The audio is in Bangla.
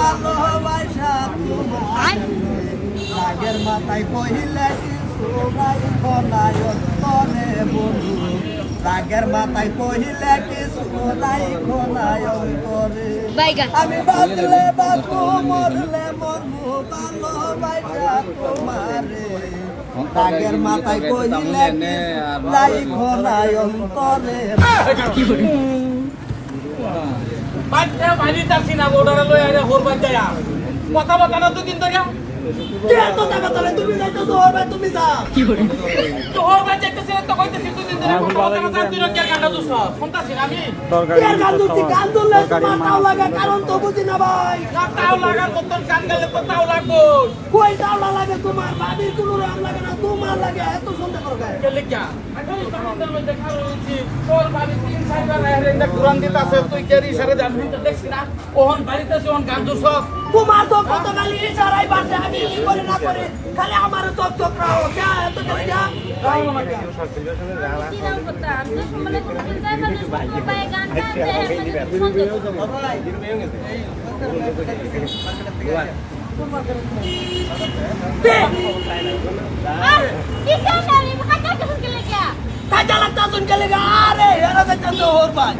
ভালোবাসা তোমার রাগের মাথায় কহিলে কিছু নাই খনায় অন্তরে বন্ধু রাগের মাথায় কহিলে কিছু নাই খনায় অন্তরে আমি বাঁচলে বাঁচবো মরলে মরবো ভালোবাসা তোমারে রাগের মাথায় কহিলে কিছু নাই খনায় অন্তরে বাচ্চা ভাজি তাসি না ওডারে লই আরে হরবা যায় কথা বতা না তো দিন ধরিয়া কে কথা কথা তুমি যাইতো হরবা তুমি যা কি করে তো হরবা যাইতেছ তো কইতেছি তুই দিন ধরিয়া কথা বতা না তুই রকে গান্ডা দুছ শুনতাছি না আমি কে গান দুছি গান দুললে তোমার তাও লাগা কারণ তো বুঝি না ভাই না তাও লাগার মতন গান গাইলে তো তাও লাগবো কই তাও লাগে তোমার বাড়ির কোনো রং লাগে না তোমার লাগে এত সন্দেহ করো কেন কে লিখা এখন তোমাদের মধ্যে দেখা রয়েছে তোর বাড়ি তিন সাইবার আরে একটা কুরআন দিতাছে তুই কে ইশারা জানবি তো দেখছ না ওহন বাড়িতে ওহন গান দুছ তোমার তো কত গালি ইশারাই বাজে আমি কি করে না করে খালি আমার চোখ চোখ রাও কে এত গালি যা রাও না কে কিরাম করতা আমি তো সম্মানে করতে যাই মানে পায়ে গান তাই চালাক তা শুন কে লেগা আরে এরা তো হর ভাই